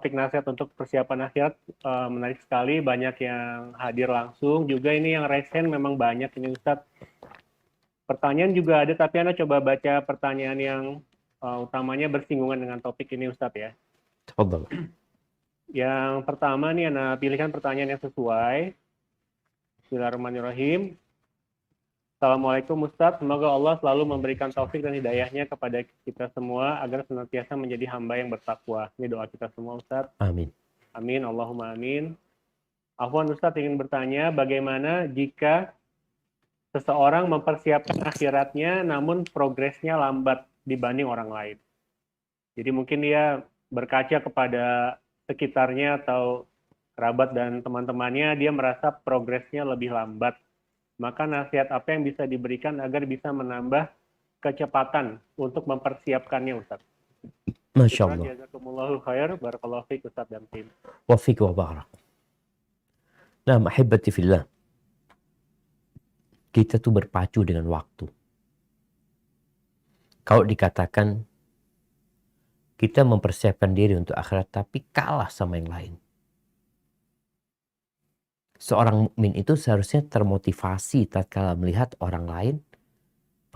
topik nasihat untuk persiapan akhirat menarik sekali, banyak yang hadir langsung. Juga ini yang raise hand memang banyak ini Ustadz. Pertanyaan juga ada, tapi Anda coba baca pertanyaan yang utamanya bersinggungan dengan topik ini Ustadz ya. Tafadhal. Yang pertama nih Anda pilihkan pertanyaan yang sesuai. Bismillahirrahmanirrahim. Assalamualaikum Ustadz, semoga Allah selalu memberikan taufik dan hidayahnya kepada kita semua agar senantiasa menjadi hamba yang bertakwa. Ini doa kita semua Ustadz. Amin. Amin, Allahumma amin. Afwan Ustadz ingin bertanya, bagaimana jika seseorang mempersiapkan akhiratnya namun progresnya lambat dibanding orang lain? Jadi mungkin dia berkaca kepada sekitarnya atau kerabat dan teman-temannya, dia merasa progresnya lebih lambat. Maka nasihat apa yang bisa diberikan agar bisa menambah kecepatan untuk mempersiapkannya, Ustaz? Masya Allah. Jazakumullahu khair, barakallahu fiik Ustaz dan tim. Wa fiik wa barak. Nah, ahibati fillah. Kita tuh berpacu dengan waktu. Kalau dikatakan kita mempersiapkan diri untuk akhirat tapi kalah sama yang lain. Seorang mukmin itu seharusnya termotivasi tatkala melihat orang lain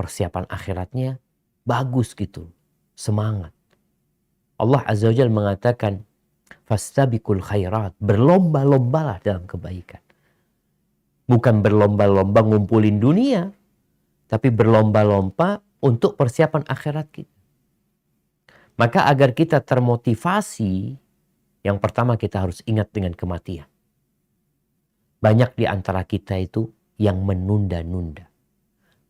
persiapan akhiratnya bagus gitu, semangat. Allah Azza wa Jalla mengatakan, fastabiqul khairat, berlomba-lombalah dalam kebaikan. Bukan berlomba-lomba ngumpulin dunia, tapi berlomba-lomba untuk persiapan akhirat kita. Maka agar kita termotivasi, yang pertama kita harus ingat dengan kematian. Banyak di antara kita itu yang menunda-nunda.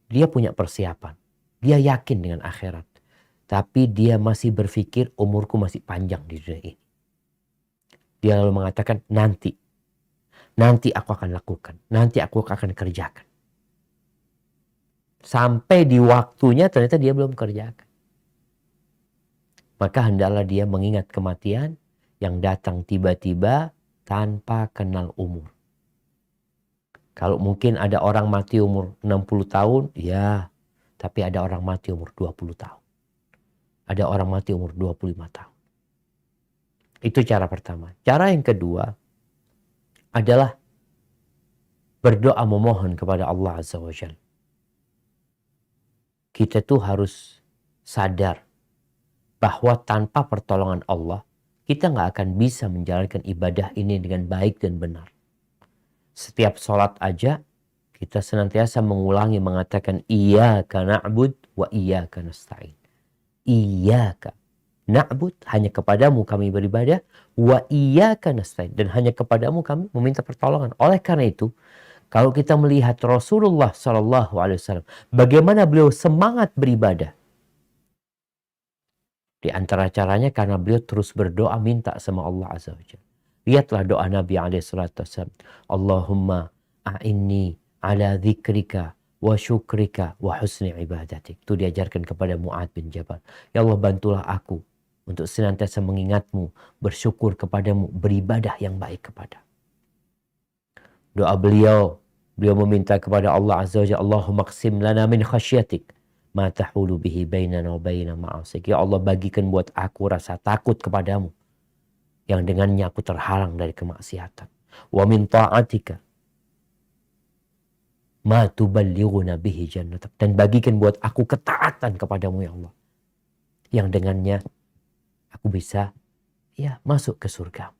Dia punya persiapan. Dia yakin dengan akhirat. Tapi dia masih berpikir umurku masih panjang di dunia ini. Dia lalu mengatakan nanti. Nanti aku akan lakukan. Nanti aku akan kerjakan. Sampai di waktunya ternyata dia belum kerjakan. Maka hendaklah dia mengingat kematian yang datang tiba-tiba tanpa kenal umur. Kalau mungkin ada orang mati umur 60 tahun, ya. Tapi ada orang mati umur 20 tahun. Ada orang mati umur 25 tahun. Itu cara pertama. Cara yang kedua adalah berdoa memohon kepada Allah Azza wa Jalla. Kita tuh harus sadar bahwa tanpa pertolongan Allah, kita nggak akan bisa menjalankan ibadah ini dengan baik dan benar. Setiap sholat aja kita senantiasa mengulangi mengatakan iyyaka na'bud wa iyyaka nasta'in. Iyyaka na'bud, hanya kepadamu kami beribadah, wa iyyaka nasta'in, dan hanya kepadamu kami meminta pertolongan. Oleh karena itu, kalau kita melihat Rasulullah SAW, bagaimana beliau semangat beribadah. Di antara caranya karena beliau terus berdoa minta sama Allah Azza wa Jalla. Lihatlah doa Nabi SAW. Allahumma a'inni ala dzikrika wa syukrika wa husni ibadatik. Itu diajarkan kepada Mu'adz bin Jabal. Ya Allah, bantulah aku untuk senantiasa mengingatmu, bersyukur kepadamu, beribadah yang baik kepada. Doa beliau meminta kepada Allah Azza wa Jalla, Allahumma qsim lana min khasyatik ma tahulu bihi bainana wa baina ma'asik. Ya Allah, bagikan buat aku rasa takut kepadamu yang dengannya aku terhalang dari kemaksiatan. Wa min ta'atika ma tuballighuna bihi jannatak, dan bagikan buat aku ketaatan kepadamu ya Allah, yang dengannya aku bisa masuk ke surga.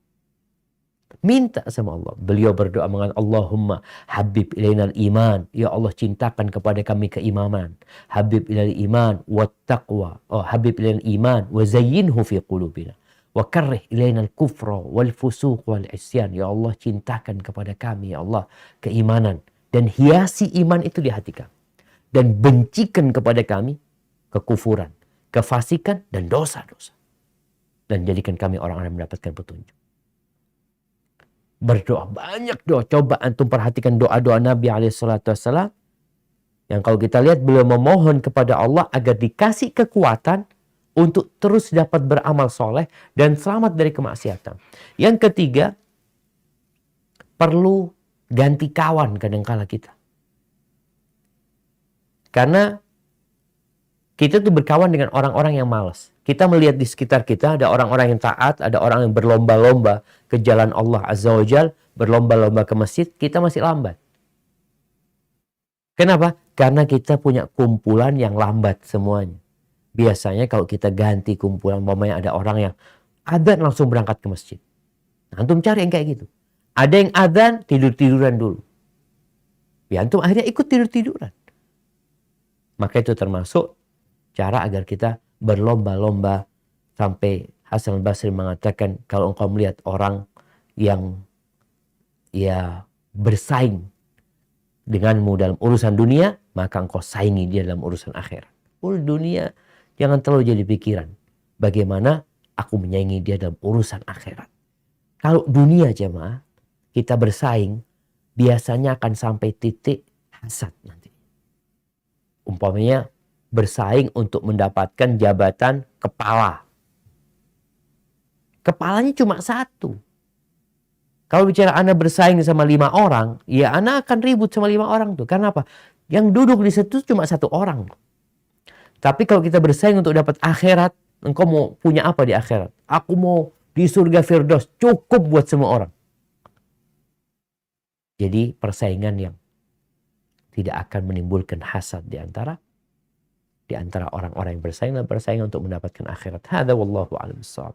Minta sama Allah. Beliau berdoa mengatakan, Allahumma habib ilainal iman. Ya Allah, cintakan kepada kami keimanan. Habib ilainal iman wa taqwa. Habib ilainal iman wa zayyinhu fi qulubina. Wa karrih ilainal kufra wal fusuq wal isyan. Ya Allah, cintakan kepada kami ya Allah keimanan, dan hiasi iman itu di hati kami, dan bencikan kepada kami kekufuran, kefasikan dan dosa-dosa, dan jadikan kami orang-orang yang mendapatkan petunjuk. Berdoa banyak doa. Coba antum perhatikan doa-doa Nabi SAW, yang kalau kita lihat beliau memohon kepada Allah agar dikasih kekuatan untuk terus dapat beramal soleh dan selamat dari kemaksiatan. Yang ketiga, perlu ganti kawan kadangkala kita. Karena Kita tuh berkawan dengan orang-orang yang malas. Kita melihat di sekitar kita ada orang-orang yang taat, ada orang yang berlomba-lomba ke jalan Allah Azza wa Jal, berlomba-lomba ke masjid, kita masih lambat. Kenapa? Karena kita punya kumpulan yang lambat semuanya. Biasanya kalau kita ganti kumpulan, umpamanya ada orang yang adzan langsung berangkat ke masjid. Antum cari yang kayak gitu. Ada yang adzan tidur-tiduran dulu. Ya antum akhirnya ikut tidur-tiduran. Maka itu termasuk cara agar kita berlomba-lomba. Sampai Hasan al-Basri mengatakan, kalau engkau melihat orang yang ya bersaing denganmu dalam urusan dunia, maka engkau saingi dia dalam urusan akhirat. Dunia jangan terlalu jadi pikiran. Bagaimana aku menyaingi dia dalam urusan akhirat. Kalau dunia jemaah, kita bersaing, biasanya akan sampai titik hasad nanti. Umpamanya bersaing untuk mendapatkan jabatan kepala. Kepalanya cuma satu. Kalau bicara Anda bersaing sama 5 orang, ya Anda akan ribut sama 5 orang tuh. Karena apa? Yang duduk di situ cuma 1 orang. Tapi kalau kita bersaing untuk dapat akhirat, engkau mau punya apa di akhirat? Aku mau di surga Firdaus, cukup buat semua orang. Jadi persaingan yang tidak akan menimbulkan hasad di antara orang-orang yang bersaing dan bersaing untuk mendapatkan akhirat. Hadza wallahu a'lam bissawab.